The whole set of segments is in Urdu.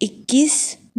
21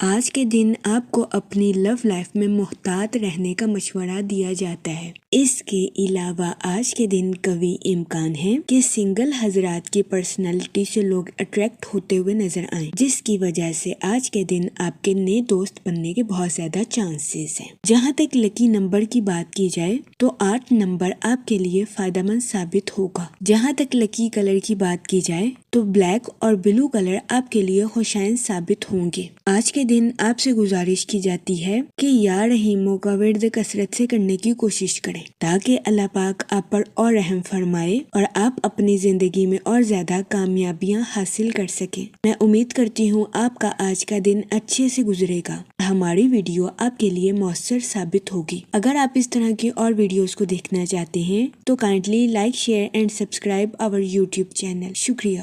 آج کے دن آپ کو اپنی لو لائف میں محتاط رہنے کا مشورہ دیا جاتا ہے۔ اس کے علاوہ آج کے دن قوی امکان ہے کہ سنگل حضرات کی پرسنالٹی سے لوگ اٹریکٹ ہوتے ہوئے نظر آئیں، جس کی وجہ سے آج کے دن آپ کے نئے دوست بننے کے بہت زیادہ چانسز ہیں۔ جہاں تک لکی نمبر کی بات کی جائے تو 8 نمبر آپ کے لیے فائدہ مند ثابت ہوگا۔ جہاں تک لکی کلر کی بات کی جائے تو بلیک اور بلو کلر آپ کے لیے خوشائن ثابت ہوں گے۔ آج کے دن آپ سے گزارش کی جاتی ہے کہ یا رحیموں کا ورد کثرت سے کرنے کی کوشش کریں تاکہ اللہ پاک آپ پر اور رحم فرمائے اور آپ اپنی زندگی میں اور زیادہ کامیابیاں حاصل کر سکیں۔ میں امید کرتی ہوں آپ کا آج کا دن اچھے سے گزرے گا۔ ہماری ویڈیو آپ کے لیے مؤثر ثابت ہوگی۔ اگر آپ اس طرح کی اور ویڈیوز کو دیکھنا چاہتے ہیں تو kindly like, share and subscribe our YouTube channel. شکریہ۔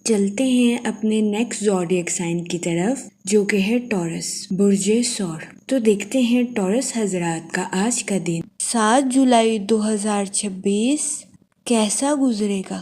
چلتے ہیں اپنے نیکسٹ زوڈیک سائن کی طرف جو کہ ہے ٹورس، برج ثور۔ تو دیکھتے ہیں ٹورس حضرات کا آج کا دن 7 جولائی 2026 کیسا گزرے گا۔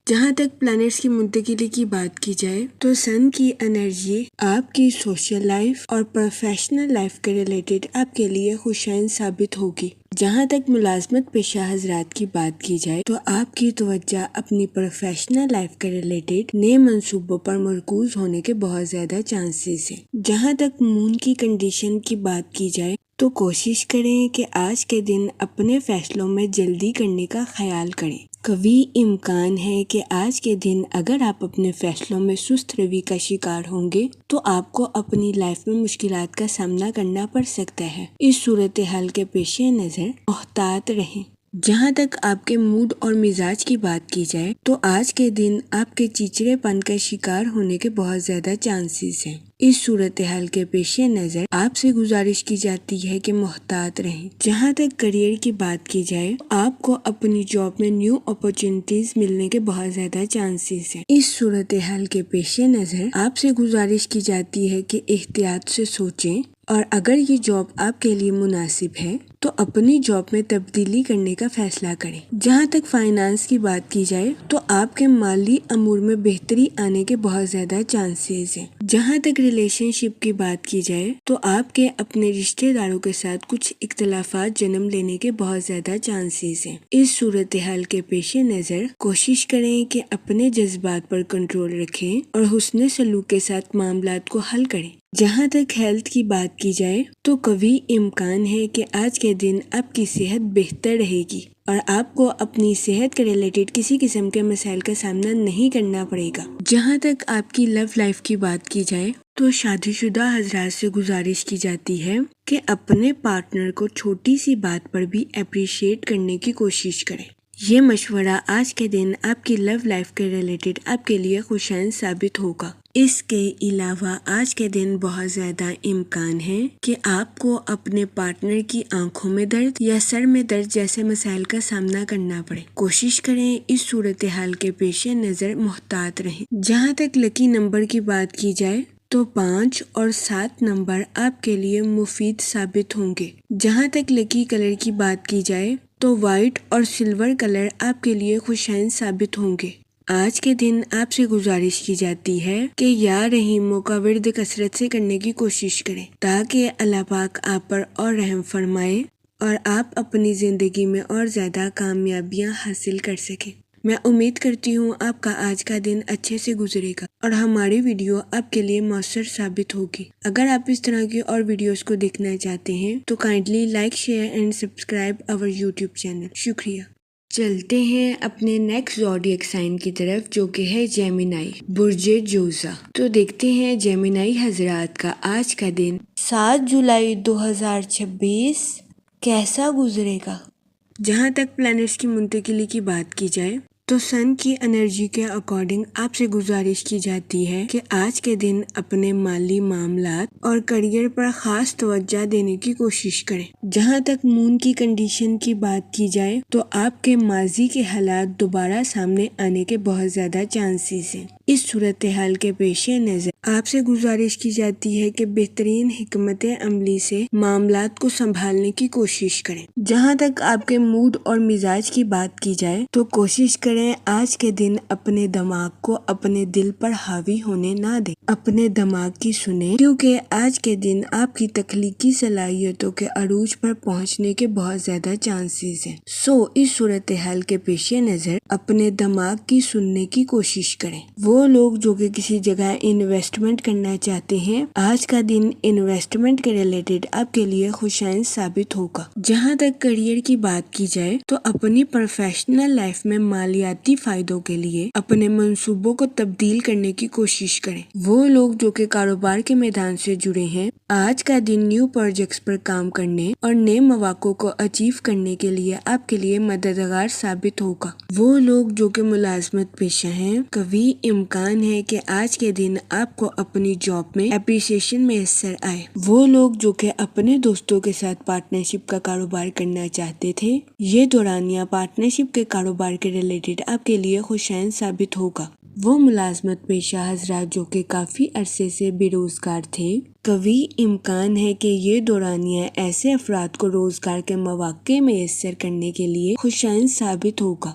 جہاں تک پلانٹس کی منتقلی کی بات کی جائے تو سن کی انرجی آپ کی سوشل لائف اور پروفیشنل لائف کے ریلیٹڈ آپ کے لیے خوشائن ثابت ہوگی۔ جہاں تک ملازمت پیشہ حضرات کی بات کی جائے تو آپ کی توجہ اپنی پروفیشنل لائف کے ریلیٹڈ نئے منصوبوں پر مرکوز ہونے کے بہت زیادہ چانسز ہیں۔ جہاں تک مون کی کنڈیشن کی بات کی جائے تو کوشش کریں کہ آج کے دن اپنے فیصلوں میں جلدی کرنے کا خیال کریں۔ قوی امکان ہے کہ آج کے دن اگر آپ اپنے فیصلوں میں سست روی کا شکار ہوں گے تو آپ کو اپنی لائف میں مشکلات کا سامنا کرنا پڑ سکتا ہے۔ اس صورتحال کے پیش نظر محتاط رہیں۔ جہاں تک آپ کے موڈ اور مزاج کی بات کی جائے تو آج کے دن آپ کے چڑچڑے پن کا شکار ہونے کے بہت زیادہ چانسز ہیں۔ اس صورتحال کے پیش نظر آپ سے گزارش کی جاتی ہے کہ محتاط رہیں۔ جہاں تک کریئر کی بات کی جائے تو آپ کو اپنی جاب میں نیو اپرچونٹیز ملنے کے بہت زیادہ چانسز ہیں۔ اس صورتحال کے پیش نظر آپ سے گزارش کی جاتی ہے کہ احتیاط سے سوچیں اور اگر یہ جاب آپ کے لیے مناسب ہے تو اپنی جاب میں تبدیلی کرنے کا فیصلہ کریں۔ جہاں تک فائنانس کی بات کی جائے تو آپ کے مالی امور میں بہتری آنے کے بہت زیادہ چانسز ہیں۔ جہاں تک ریلیشن شپ کی بات کی جائے تو آپ کے اپنے رشتہ داروں کے ساتھ کچھ اختلافات جنم لینے کے بہت زیادہ چانسز ہیں۔ اس صورتحال کے پیش نظر کوشش کریں کہ اپنے جذبات پر کنٹرول رکھیں اور حسن سلوک کے ساتھ معاملات کو حل کریں۔ جہاں تک ہیلتھ کی بات کی جائے تو قوی امکان ہے کہ آج کے دن آپ کی صحت بہتر رہے گی اور آپ کو اپنی صحت کے ریلیٹڈ کسی قسم کے مسائل کا سامنا نہیں کرنا پڑے گا۔ جہاں تک آپ کی لو لائف کی بات کی جائے تو شادی شدہ حضرات سے گزارش کی جاتی ہے کہ اپنے پارٹنر کو چھوٹی سی بات پر بھی اپریشیٹ کرنے کی کوشش کریں۔ یہ مشورہ آج کے دن آپ کی لو لائف کے ریلیٹڈ آپ کے لیے خوشائن ثابت ہوگا۔ اس کے علاوہ آج کے دن بہت زیادہ امکان ہے کہ آپ کو اپنے پارٹنر کی آنکھوں میں درد یا سر میں درد جیسے مسائل کا سامنا کرنا پڑے۔ کوشش کریں اس صورتحال کے پیش نظر محتاط رہیں۔ جہاں تک لکی نمبر کی بات کی جائے تو 5 اور 7 نمبر آپ کے لیے مفید ثابت ہوں گے۔ جہاں تک لکی کلر کی بات کی جائے تو وائٹ اور سلور کلر آپ کے لیے خوشائن ثابت ہوں گے۔ آج کے دن آپ سے گزارش کی جاتی ہے کہ یا رحیموں کا ورد کثرت سے کرنے کی کوشش کریں تاکہ اللہ پاک آپ پر اور رحم فرمائے اور آپ اپنی زندگی میں اور زیادہ کامیابیاں حاصل کر سکیں۔ میں امید کرتی ہوں آپ کا آج کا دن اچھے سے گزرے گا اور ہماری ویڈیو آپ کے لیے مؤثر ثابت ہوگی۔ اگر آپ اس طرح کی اور ویڈیوز کو دیکھنا چاہتے ہیں تو kindly like, share and subscribe our YouTube channel. شکریہ۔ چلتے ہیں اپنے نیکسٹ زوڈیک سائن کی طرف جو کہ ہے جیمینائی، برج جوزا۔ تو دیکھتے ہیں جیمینائی حضرات کا آج کا دن 7 جولائی 2026 کیسا گزرے گا۔ جہاں تک پلانٹس کی منتقلی کی بات کی جائے تو سن کی انرجی کے اکارڈنگ آپ سے گزارش کی جاتی ہے کہ آج کے دن اپنے مالی معاملات اور کریئر پر خاص توجہ دینے کی کوشش کریں۔ جہاں تک مون کی کنڈیشن کی بات کی جائے تو آپ کے ماضی کے حالات دوبارہ سامنے آنے کے بہت زیادہ چانسز ہیں۔ اس صورتحال کے پیش نظر آپ سے گزارش کی جاتی ہے کہ بہترین حکمت عملی سے معاملات کو سنبھالنے کی کوشش کریں۔ جہاں تک آپ کے موڈ اور مزاج کی بات کی جائے تو کوشش کریں آج کے دن اپنے دماغ کو اپنے دل پر حاوی ہونے نہ دیں، اپنے دماغ کی سنیں، کیونکہ آج کے دن آپ کی تخلیقی صلاحیتوں کے عروج پر پہنچنے کے بہت زیادہ چانسز ہیں۔ اس صورتحال کے پیش نظر اپنے دماغ کی سننے کی کوشش کریں۔ وہ لوگ جو کہ کسی جگہ انویسٹمنٹ کرنا چاہتے ہیں، آج کا دن انویسٹمنٹ کے ریلیٹڈ آپ کے لیے خوشائن ثابت ہوگا۔ جہاں تک کیریئر کی بات کی جائے تو اپنی پروفیشنل لائف میں مالیاتی فائدوں کے لیے اپنے منصوبوں کو تبدیل کرنے کی کوشش کریں۔ وہ لوگ جو کہ کاروبار کے میدان سے جڑے ہیں، آج کا دن نیو پروجیکٹس پر کام کرنے اور نئے مواقع کو اچیو کرنے کے لیے آپ کے لیے مددگار ثابت ہوگا۔ وہ لوگ جو کہ ملازمت پیشہ ہیں، قوی امکان ہے کہ آج کے دن آپ کو اپنی جاب میں اپریسیشن میسر آئے۔ وہ لوگ جو کہ اپنے دوستوں کے ساتھ پارٹنرشپ کا کاروبار کرنا چاہتے تھے، یہ دورانیہ پارٹنرشپ کے کاروبار کے ریلیٹڈ آپ کے لیے خوشائن ثابت ہوگا۔ وہ ملازمت پیشہ حضرات جو کہ کافی عرصے سے بے روزگار تھے، قوی امکان ہے کہ یہ دورانیہ ایسے افراد کو روزگار کے مواقع میسر کرنے کے لیے خوشائن ثابت ہوگا۔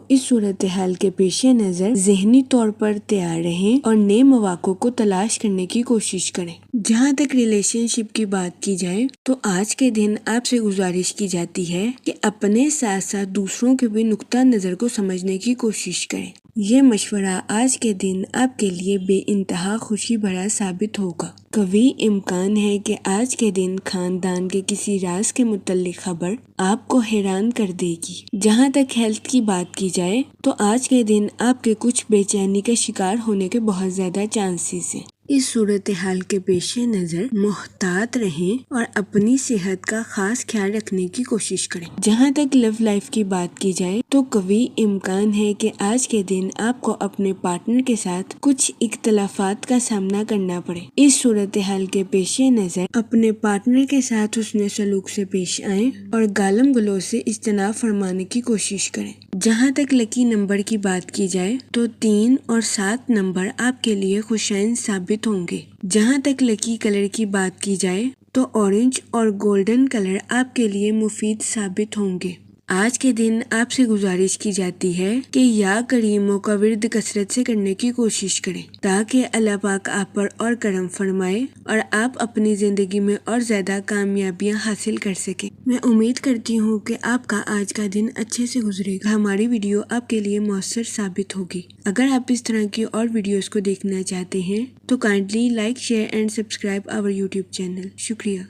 اس صورتحال کے پیش نظر ذہنی طور پر تیار رہیں اور نئے مواقع کو تلاش کرنے کی کوشش کریں۔ جہاں تک ریلیشن شپ کی بات کی جائے تو آج کے دن آپ سے گزارش کی جاتی ہے کہ اپنے ساتھ ساتھ دوسروں کے بھی نقطہ نظر کو سمجھنے کی کوشش کریں۔ یہ مشورہ آج کے دن آپ کے لیے بے انتہا خوشی بھرا ثابت ہوگا۔ قوی امکان ہے کہ آج کے دن خاندان کے کسی راز کے متعلق خبر آپ کو حیران کر دے گی۔ جہاں تک ہیلتھ کی بات کی جائے تو آج کے دن آپ کے کچھ بے چینی کا شکار ہونے کے بہت زیادہ چانسز ہیں۔ اس صورتحال کے پیش نظر محتاط رہیں اور اپنی صحت کا خاص خیال رکھنے کی کوشش کریں۔ جہاں تک لو لائف کی بات کی جائے تو قوی امکان ہے کہ آج کے دن آپ کو اپنے پارٹنر کے ساتھ کچھ اختلافات کا سامنا کرنا پڑے۔ اس صورتحال کے پیش نظر اپنے پارٹنر کے ساتھ حسن سلوک سے پیش آئیں اور گالم گلوچ سے اجتناب فرمانے کی کوشش کریں۔ جہاں تک لکی نمبر کی بات کی جائے تو 3 اور 7 نمبر آپ کے لیے خوشائن ثابت ہوں گے۔ جہاں تک لکی کلر کی بات کی جائے تو اورنج اور گولڈن کلر آپ کے لیے مفید ثابت ہوں گے۔ آج کے دن آپ سے گزارش کی جاتی ہے کہ یا کریموں کا ورد کثرت سے کرنے کی کوشش کریں تاکہ اللہ پاک آپ پر اور کرم فرمائے اور آپ اپنی زندگی میں اور زیادہ کامیابیاں حاصل کر سکیں۔ میں امید کرتی ہوں کہ آپ کا آج کا دن اچھے سے گزرے گا۔ ہماری ویڈیو آپ کے لیے مؤثر ثابت ہوگی۔ اگر آپ اس طرح کی اور ویڈیوز کو دیکھنا چاہتے ہیں تو kindly like, share and subscribe our YouTube channel. شکریہ۔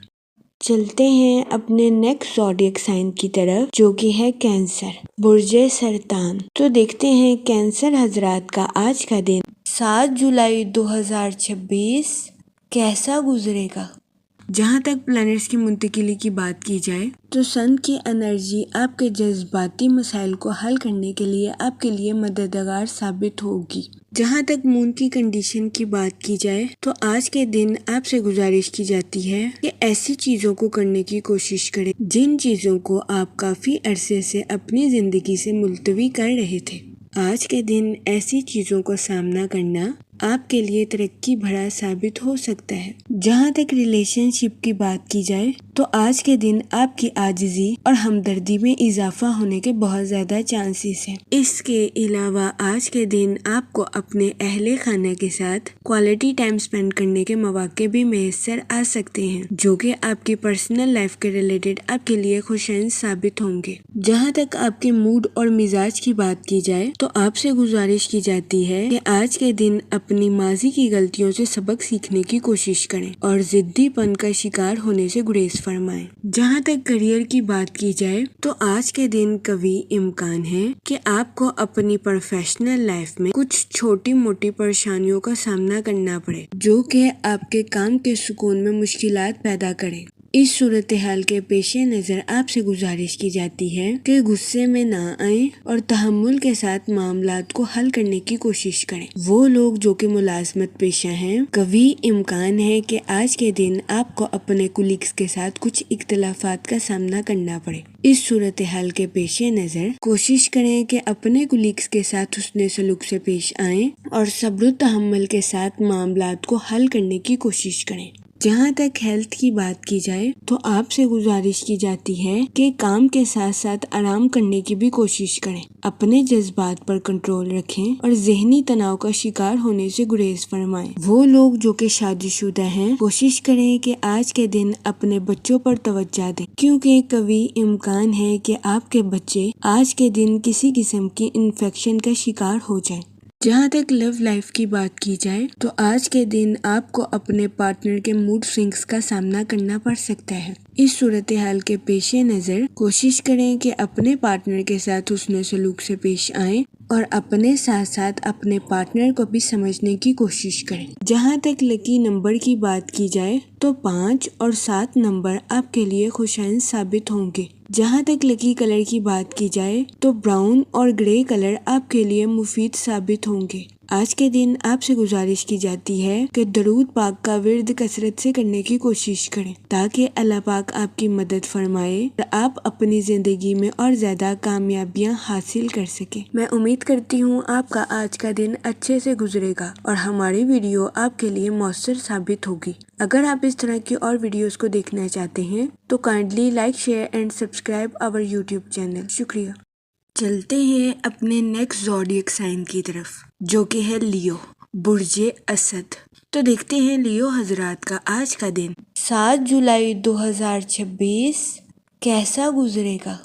چلتے ہیں اپنے نیکسٹ زوڈیک سائن کی طرف جو کہ ہے کینسر، برج سرطان۔ تو دیکھتے ہیں کینسر حضرات کا آج کا دن 7 جولائی 2026 کیسا گزرے گا۔ جہاں تک پلانٹس کی منتقلی کی بات کی جائے تو سن کی انرجی آپ کے جذباتی مسائل کو حل کرنے کے لیے آپ کے لیے مددگار ثابت ہوگی۔ جہاں تک مون کی کنڈیشن کی بات کی جائے تو آج کے دن آپ سے گزارش کی جاتی ہے کہ ایسی چیزوں کو کرنے کی کوشش کریں جن چیزوں کو آپ کافی عرصے سے اپنی زندگی سے ملتوی کر رہے تھے۔ آج کے دن ایسی چیزوں کو سامنا کرنا آپ کے لیے ترقی بھرا ثابت ہو سکتا ہے۔ جہاں تک ریلیشن شپ کی بات کی جائے تو آج کے دن آپ کی عاجزی اور ہمدردی میں اضافہ ہونے کے بہت زیادہ چانسز ہیں۔ اس کے علاوہ آج کے دن آپ کو اپنے اہل خانہ کے ساتھ کوالٹی ٹائم سپینڈ کرنے کے مواقع بھی میسر آ سکتے ہیں جو کہ آپ کی پرسنل لائف کے ریلیٹڈ آپ کے لیے خوشائن ثابت ہوں گے۔ جہاں تک آپ کے موڈ اور مزاج کی بات کی جائے تو آپ سے گزارش کی جاتی ہے کہ آج کے دن اپنی ماضی کی غلطیوں سے سبق سیکھنے کی کوشش کریں اور ضدی پن کا شکار ہونے سے گریز فرمائیں۔ جہاں تک کیریئر کی بات کی جائے تو آج کے دن قوی امکان ہے کہ آپ کو اپنی پروفیشنل لائف میں کچھ چھوٹی موٹی پریشانیوں کا سامنا کرنا پڑے جو کہ آپ کے کام کے سکون میں مشکلات پیدا کریں۔ اس صورتحال کے پیش نظر آپ سے گزارش کی جاتی ہے کہ غصے میں نہ آئیں اور تحمل کے ساتھ معاملات کو حل کرنے کی کوشش کریں۔ وہ لوگ جو کہ ملازمت پیشہ ہیں، قوی امکان ہے کہ آج کے دن آپ کو اپنے کولیگز کے ساتھ کچھ اختلافات کا سامنا کرنا پڑے۔ اس صورتحال کے پیش نظر کوشش کریں کہ اپنے کولیگز کے ساتھ حسن سلوک سے پیش آئیں اور صبر و تحمل کے ساتھ معاملات کو حل کرنے کی کوشش کریں۔ جہاں تک ہیلتھ کی بات کی جائے تو آپ سے گزارش کی جاتی ہے کہ کام کے ساتھ ساتھ آرام کرنے کی بھی کوشش کریں، اپنے جذبات پر کنٹرول رکھیں اور ذہنی تناؤ کا شکار ہونے سے گریز فرمائیں۔ وہ لوگ جو کہ شادی شدہ ہیں، کوشش کریں کہ آج کے دن اپنے بچوں پر توجہ دیں، کیونکہ قوی امکان ہے کہ آپ کے بچے آج کے دن کسی قسم کی انفیکشن کا شکار ہو جائیں۔ جہاں تک لو لائف کی بات کی جائے تو آج کے دن آپ کو اپنے پارٹنر کے موڈ سوئنگز کا سامنا کرنا پڑ سکتا ہے۔ اس صورتحال کے پیش نظر کوشش کریں کہ اپنے پارٹنر کے ساتھ حسن سلوک سے پیش آئیں اور اپنے ساتھ ساتھ اپنے پارٹنر کو بھی سمجھنے کی کوشش کریں۔ جہاں تک لکی نمبر کی بات کی جائے تو 5 اور 7 نمبر آپ کے لیے خوشائند ثابت ہوں گے۔ جہاں تک لکی کلر کی بات کی جائے تو براؤن اور گرے کلر آپ کے لیے مفید ثابت ہوں گے۔ آج کے دن آپ سے گزارش کی جاتی ہے کہ درود پاک کا ورد کثرت سے کرنے کی کوشش کریں تاکہ اللہ پاک آپ کی مدد فرمائے اور آپ اپنی زندگی میں اور زیادہ کامیابیاں حاصل کر سکیں۔ میں امید کرتی ہوں آپ کا آج کا دن اچھے سے گزرے گا اور ہماری ویڈیو آپ کے لیے مؤثر ثابت ہوگی۔ اگر آپ اس طرح کی اور ویڈیوز کو دیکھنا چاہتے ہیں تو kindly like, share and subscribe our YouTube channel. شکریہ۔ چلتے ہیں اپنے نیکسٹ زوڈیک سائن کی طرف، جو کہ ہے لیو، برج اسد۔ تو دیکھتے ہیں لیو حضرات کا آج کا دن 7 جولائی 2026 کیسا گزرے گا۔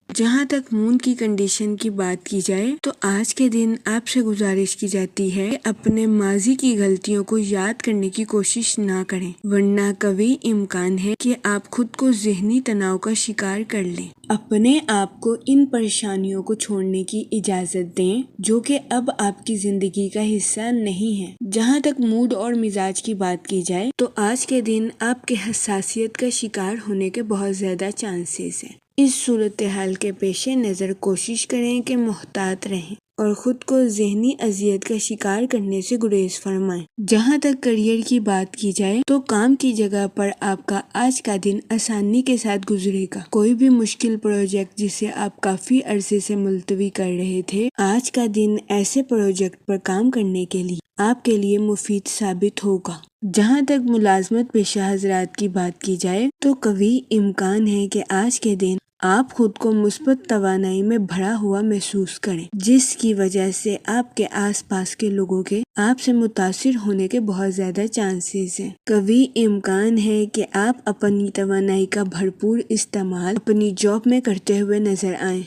جہاں تک مون کی کنڈیشن کی بات کی جائے تو آج کے دن آپ سے گزارش کی جاتی ہے کہ اپنے ماضی کی غلطیوں کو یاد کرنے کی کوشش نہ کریں، ورنہ قوی امکان ہے کہ آپ خود کو ذہنی تناؤ کا شکار کر لیں۔ اپنے آپ کو ان پریشانیوں کو چھوڑنے کی اجازت دیں جو کہ اب آپ کی زندگی کا حصہ نہیں ہے۔ جہاں تک موڈ اور مزاج کی بات کی جائے تو آج کے دن آپ کے حساسیت کا شکار ہونے کے بہت زیادہ چانسز ہیں۔ اس صورتحال کے پیش نظر کوشش کریں کہ محتاط رہیں اور خود کو ذہنی اذیت کا شکار کرنے سے گریز فرمائیں۔ جہاں تک کریئر کی بات کی جائے تو کام کی جگہ پر آپ کا آج کا دن آسانی کے ساتھ گزرے گا۔ کوئی بھی مشکل پروجیکٹ جسے آپ کافی عرصے سے ملتوی کر رہے تھے، آج کا دن ایسے پروجیکٹ پر کام کرنے کے لیے آپ کے لیے مفید ثابت ہوگا۔ جہاں تک ملازمت پیشہ حضرات کی بات کی جائے تو قوی امکان ہے کہ آج کے دن آپ خود کو مثبت توانائی میں بھرا ہوا محسوس کریں، جس کی وجہ سے آپ کے آس پاس کے لوگوں کے آپ سے متاثر ہونے کے بہت زیادہ چانسز ہیں۔ قوی امکان ہے کہ آپ اپنی توانائی کا بھرپور استعمال اپنی جاب میں کرتے ہوئے نظر آئیں۔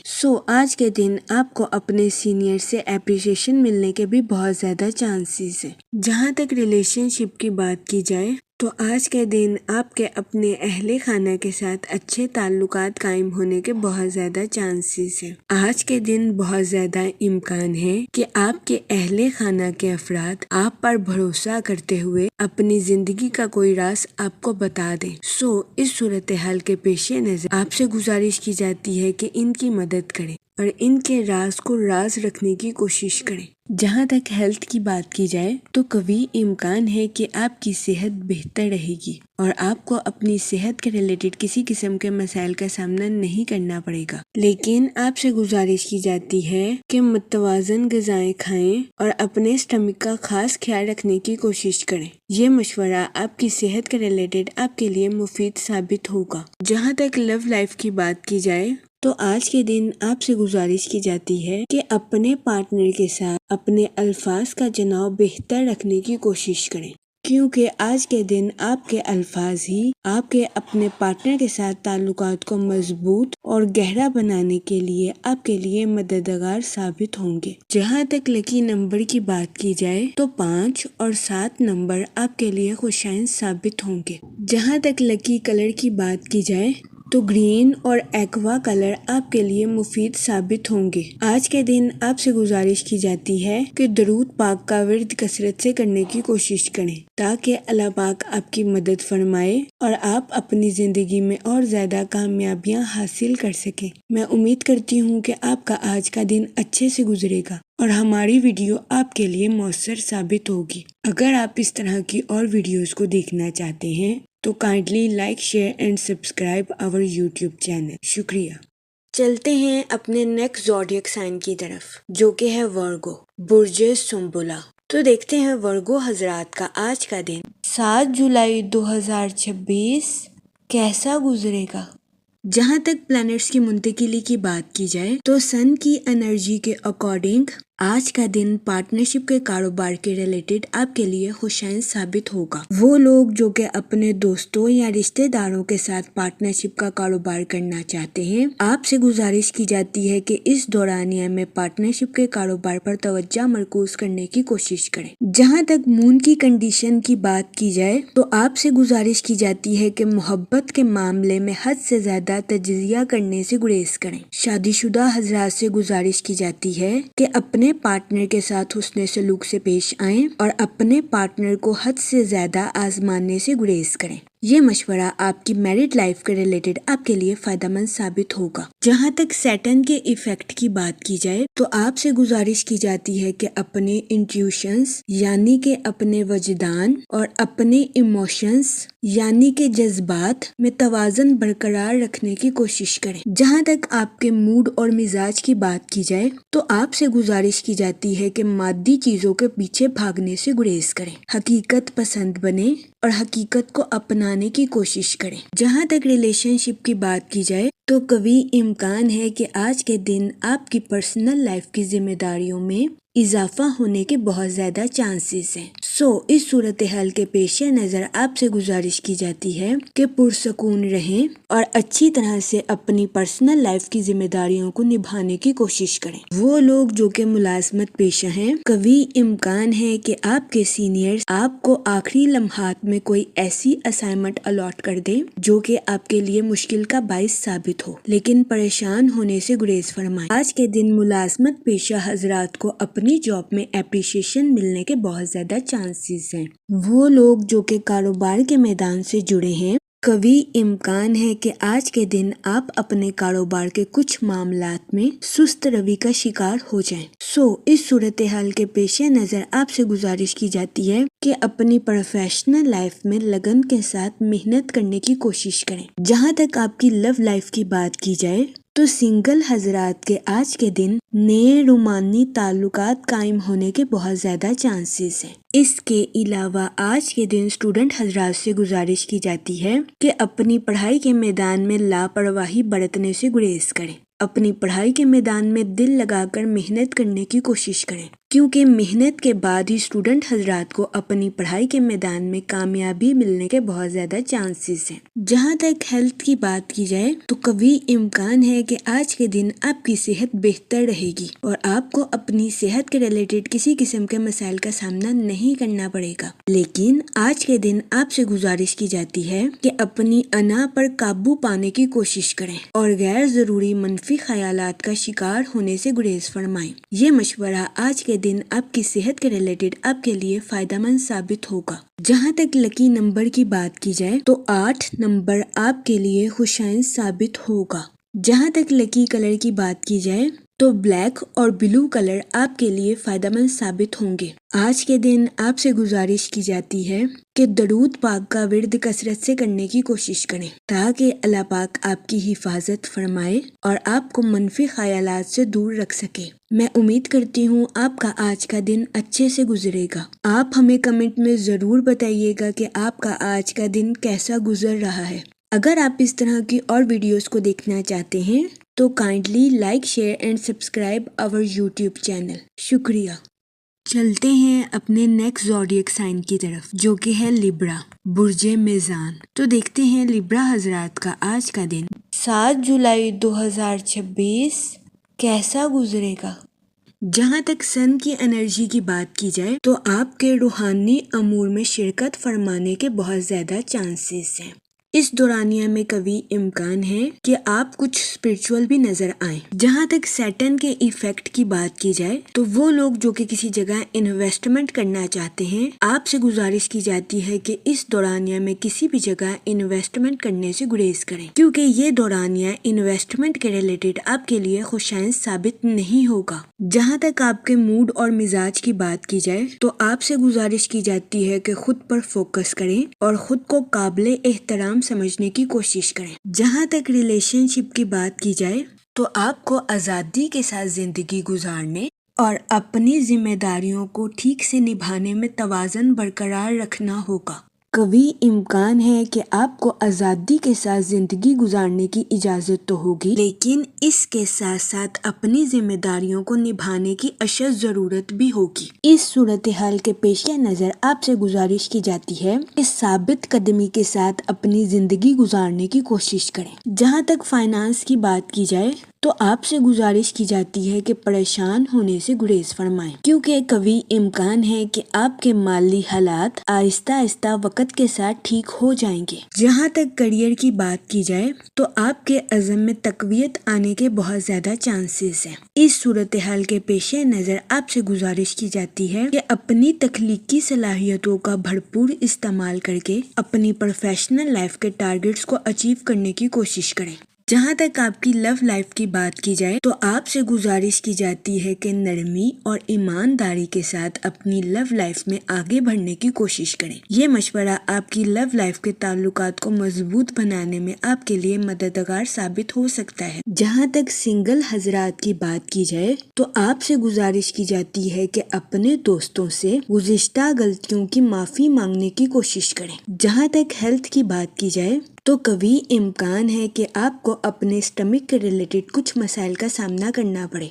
آج کے دن آپ کو اپنے سینئر سے اپریشیشن ملنے کے بھی بہت زیادہ چانسز ہیں۔ جہاں تک ریلیشن شپ کی بات کی جائے تو آج کے دن آپ کے اپنے اہل خانہ کے ساتھ اچھے تعلقات قائم ہونے کے بہت زیادہ چانسز ہیں۔ آج کے دن بہت زیادہ امکان ہے کہ آپ کے اہل خانہ کے افراد آپ پر بھروسہ کرتے ہوئے اپنی زندگی کا کوئی راز آپ کو بتا دیں۔ اس صورتحال کے پیش نظر آپ سے گزارش کی جاتی ہے کہ ان کی مدد کریں اور ان کے راز کو راز رکھنے کی کوشش کریں۔ جہاں تک ہیلتھ کی بات کی جائے تو قوی امکان ہے کہ آپ کی صحت بہتر رہے گی اور آپ کو اپنی صحت کے ریلیٹڈ کسی قسم کے مسائل کا سامنا نہیں کرنا پڑے گا، لیکن آپ سے گزارش کی جاتی ہے کہ متوازن غذائیں کھائیں اور اپنے اسٹمک کا خاص خیال رکھنے کی کوشش کریں۔ یہ مشورہ آپ کی صحت کے ریلیٹڈ آپ کے لیے مفید ثابت ہوگا۔ جہاں تک لو لائف کی بات کی جائے تو آج کے دن آپ سے گزارش کی جاتی ہے کہ اپنے پارٹنر کے ساتھ اپنے الفاظ کا چناؤ بہتر رکھنے کی کوشش کریں، کیونکہ آج کے دن آپ کے الفاظ ہی آپ کے اپنے پارٹنر کے ساتھ تعلقات کو مضبوط اور گہرا بنانے کے لیے آپ کے لیے مددگار ثابت ہوں گے۔ جہاں تک لکی نمبر کی بات کی جائے تو 5 اور 7 نمبر آپ کے لیے خوشائند ثابت ہوں گے۔ جہاں تک لکی کلر کی بات کی جائے تو گرین اور ایکوا کلر آپ کے لیے مفید ثابت ہوں گے۔ آج کے دن آپ سے گزارش کی جاتی ہے کہ درود پاک کا ورد کثرت سے کرنے کی کوشش کریں تاکہ اللہ پاک آپ کی مدد فرمائے اور آپ اپنی زندگی میں اور زیادہ کامیابیاں حاصل کر سکیں۔ میں امید کرتی ہوں کہ آپ کا آج کا دن اچھے سے گزرے گا اور ہماری ویڈیو آپ کے لیے مؤثر ثابت ہوگی۔ اگر آپ اس طرح کی اور ویڈیوز کو دیکھنا چاہتے ہیں تو kindly like, share and subscribe our YouTube channel. شکریہ۔ چلتے ہیں اپنے نیکسٹ زوڈیک سائن کی طرف جو کہ ہے ورگو، برج سنبلا۔ تو دیکھتے ہیں ورگو حضرات کا آج کا دن 7 جولائی 2026 کیسا گزرے گا۔ جہاں تک پلانٹس کی منتقلی کی بات کی جائے تو سن کی انرجی کے اکارڈنگ آج کا دن پارٹنرشپ کے کاروبار کے ریلیٹڈ آپ کے لیے خوشائن ثابت ہوگا۔ وہ لوگ جو کہ اپنے دوستوں یا رشتہ داروں کے ساتھ پارٹنرشپ کا کاروبار کرنا چاہتے ہیں، آپ سے گزارش کی جاتی ہے کہ اس دورانیہ میں پارٹنرشپ کے کاروبار پر توجہ مرکوز کرنے کی کوشش کریں۔ جہاں تک مون کی کنڈیشن کی بات کی جائے تو آپ سے گزارش کی جاتی ہے کہ محبت کے معاملے میں حد سے زیادہ تجزیہ کرنے سے گریز کریں۔ شادی شدہ حضرات سے گزارش کی جاتی ہے کہ اپنے پارٹنر کے ساتھ حسن سلوک سے پیش آئیں اور اپنے پارٹنر کو حد سے زیادہ آزمانے سے گریز کریں۔ یہ مشورہ آپ کی میرڈ لائف کے ریلیٹڈ آپ کے لیے فائدہ مند ثابت ہوگا۔ جہاں تک سیٹن کے ایفیکٹ کی بات کی جائے تو آپ سے گزارش کی جاتی ہے کہ اپنے انٹیوشنز یعنی کہ اپنے وجدان اور اپنے ایموشنز یعنی کہ جذبات میں توازن برقرار رکھنے کی کوشش کریں۔ جہاں تک آپ کے موڈ اور مزاج کی بات کی جائے تو آپ سے گزارش کی جاتی ہے کہ مادی چیزوں کے پیچھے بھاگنے سے گریز کریں، حقیقت پسند بنیں اور حقیقت کو اپنانے کی کوشش کریں۔ جہاں تک ریلیشن شپ کی بات کی جائے تو قوی امکان ہے کہ آج کے دن آپ کی پرسنل لائف کی ذمہ داریوں میں اضافہ ہونے کے بہت زیادہ چانسز ہیں۔ اس صورتحال کے پیش نظر آپ سے گزارش کی جاتی ہے کہ پرسکون رہیں اور اچھی طرح سے اپنی پرسنل لائف کی ذمہ داریوں کو نبھانے کی کوشش کریں۔ وہ لوگ جو کہ ملازمت پیشہ ہیں، قوی امکان ہے کہ آپ کے سینئرز آپ کو آخری لمحات میں کوئی ایسی اسائنمنٹ الاٹ کر دیں جو کہ آپ کے لیے مشکل کا باعث ثابت ہو، لیکن پریشان ہونے سے گریز فرمائیں۔ آج کے دن ملازمت پیشہ حضرات کو اپنی جاب میں اپریشیشن ملنے کے بہت زیادہ چانسز ہیں۔ وہ لوگ جو کہ کاروبار کے میدان سے جڑے ہیں، قوی امکان ہے کہ آج کے دن آپ اپنے کاروبار کے کچھ معاملات میں سست روی کا شکار ہو جائیں۔ اس صورتحال کے پیش نظر آپ سے گزارش کی جاتی ہے کہ اپنی پروفیشنل لائف میں لگن کے ساتھ محنت کرنے کی کوشش کریں۔ جہاں تک آپ کی لو لائف کی بات کی جائے تو سنگل حضرات کے آج کے دن نئے رومانی تعلقات قائم ہونے کے بہت زیادہ چانسز ہیں۔ اس کے علاوہ آج کے دن اسٹوڈنٹ حضرات سے گزارش کی جاتی ہے کہ اپنی پڑھائی کے میدان میں لاپرواہی برتنے سے گریز کریں۔ اپنی پڑھائی کے میدان میں دل لگا کر محنت کرنے کی کوشش کریں، کیونکہ محنت کے بعد ہی اسٹوڈنٹ حضرات کو اپنی پڑھائی کے میدان میں کامیابی ملنے کے بہت زیادہ چانسز ہیں۔ جہاں تک ہیلتھ کی بات کی جائے تو قوی امکان ہے کہ آج کے دن آپ کی صحت بہتر رہے گی اور آپ کو اپنی صحت کے ریلیٹڈ کسی قسم کے مسائل کا سامنا نہیں کرنا پڑے گا، لیکن آج کے دن آپ سے گزارش کی جاتی ہے کہ اپنی انا پر قابو پانے کی کوشش کریں اور غیر ضروری منفی خیالات کا شکار ہونے سے گریز فرمائیں۔ یہ مشورہ آج کے دن آپ کی صحت کے ریلیٹڈ آپ کے لیے فائدہ مند ثابت ہوگا۔ جہاں تک لکی نمبر کی بات کی جائے تو 8 نمبر آپ کے لیے خوشائن ثابت ہوگا۔ جہاں تک لکی کلر کی بات کی جائے تو بلیک اور بلو کلر آپ کے لیے فائدہ مند ثابت ہوں گے۔ آج کے دن آپ سے گزارش کی جاتی ہے کہ درود پاک کا ورد کثرت سے کرنے کی کوشش کریں تاکہ اللہ پاک آپ کی حفاظت فرمائے اور آپ کو منفی خیالات سے دور رکھ سکے۔ میں امید کرتی ہوں آپ کا آج کا دن اچھے سے گزرے گا۔ آپ ہمیں کمنٹ میں ضرور بتائیے گا کہ آپ کا آج کا دن کیسا گزر رہا ہے۔ اگر آپ اس طرح کی اور ویڈیوز کو دیکھنا چاہتے ہیں تو kindly like, share and subscribe our YouTube channel. شکریہ۔ چلتے ہیں اپنے نیکسٹ زوڈیک سائن کی طرف جو کہ ہے لیبرا، برج میزان۔ تو دیکھتے ہیں لیبرا حضرات کا آج کا دن 7 جولائی 2026 کیسا گزرے گا۔ جہاں تک سن کی انرجی کی بات کی جائے تو آپ کے روحانی امور میں شرکت فرمانے کے بہت زیادہ چانسز ہیں۔ اس دورانیہ میں کبھی امکان ہے کہ آپ کچھ اسپرچول بھی نظر آئیں۔ جہاں تک سیٹرن کے ایفیکٹ کی بات کی جائے تو وہ لوگ جو کہ کسی جگہ انویسٹمنٹ کرنا چاہتے ہیں، آپ سے گزارش کی جاتی ہے کہ اس دورانیہ میں کسی بھی جگہ انویسٹمنٹ کرنے سے گریز کریں، کیونکہ یہ دورانیہ انویسٹمنٹ کے ریلیٹڈ آپ کے لیے خوشائن ثابت نہیں ہوگا۔ جہاں تک آپ کے موڈ اور مزاج کی بات کی جائے تو آپ سے گزارش کی جاتی ہے کہ خود پر فوکس کریں اور خود کو قابل احترام سمجھنے کی کوشش کریں۔ جہاں تک ریلیشن شپ کی بات کی جائے تو آپ کو آزادی کے ساتھ زندگی گزارنے اور اپنی ذمہ داریوں کو ٹھیک سے نبھانے میں توازن برقرار رکھنا ہوگا۔ کبھی امکان ہے کہ آپ کو آزادی کے ساتھ زندگی گزارنے کی اجازت تو ہوگی، لیکن اس کے ساتھ ساتھ اپنی ذمہ داریوں کو نبھانے کی اشد ضرورت بھی ہوگی۔ اس صورتحال کے پیش نظر آپ سے گزارش کی جاتی ہے کہ ثابت قدمی کے ساتھ اپنی زندگی گزارنے کی کوشش کریں۔ جہاں تک فائنانس کی بات کی جائے تو آپ سے گزارش کی جاتی ہے کہ پریشان ہونے سے گریز فرمائیں، کیونکہ کبھی امکان ہے کہ آپ کے مالی حالات آہستہ آہستہ وقت کے ساتھ ٹھیک ہو جائیں گے۔ جہاں تک کریئر کی بات کی جائے تو آپ کے عزم میں تقویت آنے کے بہت زیادہ چانسز ہیں۔ اس صورتحال کے پیش نظر آپ سے گزارش کی جاتی ہے کہ اپنی تخلیقی صلاحیتوں کا بھرپور استعمال کر کے اپنی پروفیشنل لائف کے ٹارگٹس کو اچیو کرنے کی کوشش کریں۔ جہاں تک آپ کی لو لائف کی بات کی جائے تو آپ سے گزارش کی جاتی ہے کہ نرمی اور ایمانداری کے ساتھ اپنی لو لائف میں آگے بڑھنے کی کوشش کریں۔ یہ مشورہ آپ کی لو لائف کے تعلقات کو مضبوط بنانے میں آپ کے لیے مددگار ثابت ہو سکتا ہے۔ جہاں تک سنگل حضرات کی بات کی جائے تو آپ سے گزارش کی جاتی ہے کہ اپنے دوستوں سے گزشتہ غلطیوں کی معافی مانگنے کی کوشش کریں۔ جہاں تک ہیلتھ کی بات کی جائے تو کبھی امکان ہے کہ آپ کو اپنے اسٹمک کے ریلیٹڈ کچھ مسائل کا سامنا کرنا پڑے۔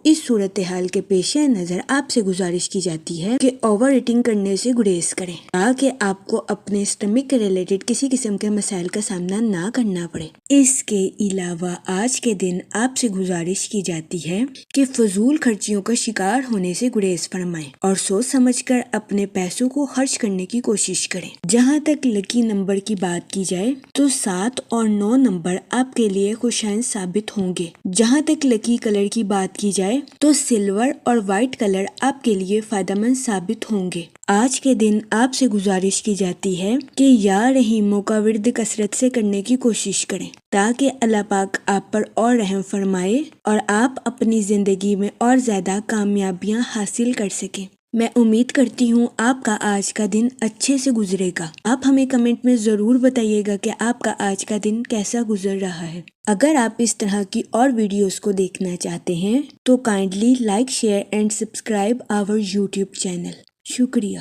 اس صورتحال کے پیش نظر آپ سے گزارش کی جاتی ہے کہ اوور ایٹنگ کرنے سے گریز کریں تاکہ آپ کو اپنے اسٹمک کے ریلیٹڈ کسی قسم کے مسائل کا سامنا نہ کرنا پڑے۔ اس کے علاوہ آج کے دن آپ سے گزارش کی جاتی ہے کہ فضول خرچیوں کا شکار ہونے سے گریز فرمائیں اور سوچ سمجھ کر اپنے پیسوں کو خرچ کرنے کی کوشش کریں۔ جہاں تک لکی نمبر کی بات کی جائے تو 7 اور 9 نمبر آپ کے لیے خوشائن ثابت ہوں گے۔ جہاں تک لکی کلر کی بات کی جائے تو سلور اور وائٹ کلر آپ کے لیے فائدہ مند ثابت ہوں گے۔ آج کے دن آپ سے گزارش کی جاتی ہے کہ یا رحیموں کا ورد کثرت سے کرنے کی کوشش کریں تاکہ اللہ پاک آپ پر اور رحم فرمائے اور آپ اپنی زندگی میں اور زیادہ کامیابیاں حاصل کر سکیں۔ میں امید کرتی ہوں آپ کا آج کا دن اچھے سے گزرے گا۔ آپ ہمیں کمنٹ میں ضرور بتائیے گا کہ آپ کا آج کا دن کیسا گزر رہا ہے۔ اگر آپ اس طرح کی اور ویڈیوز کو دیکھنا چاہتے ہیں تو kindly like, share and subscribe our YouTube channel. شکریہ۔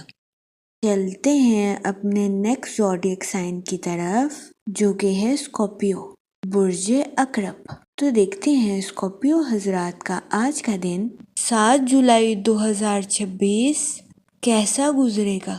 چلتے ہیں اپنے نیکسٹ زوڈیک سائن کی طرف جو کہ ہے اسکارپیو، برج عقرب۔ تو دیکھتے ہیں اسکارپیو حضرات کا آج کا دن 7 جولائی 2026 کیسا گزرے گا۔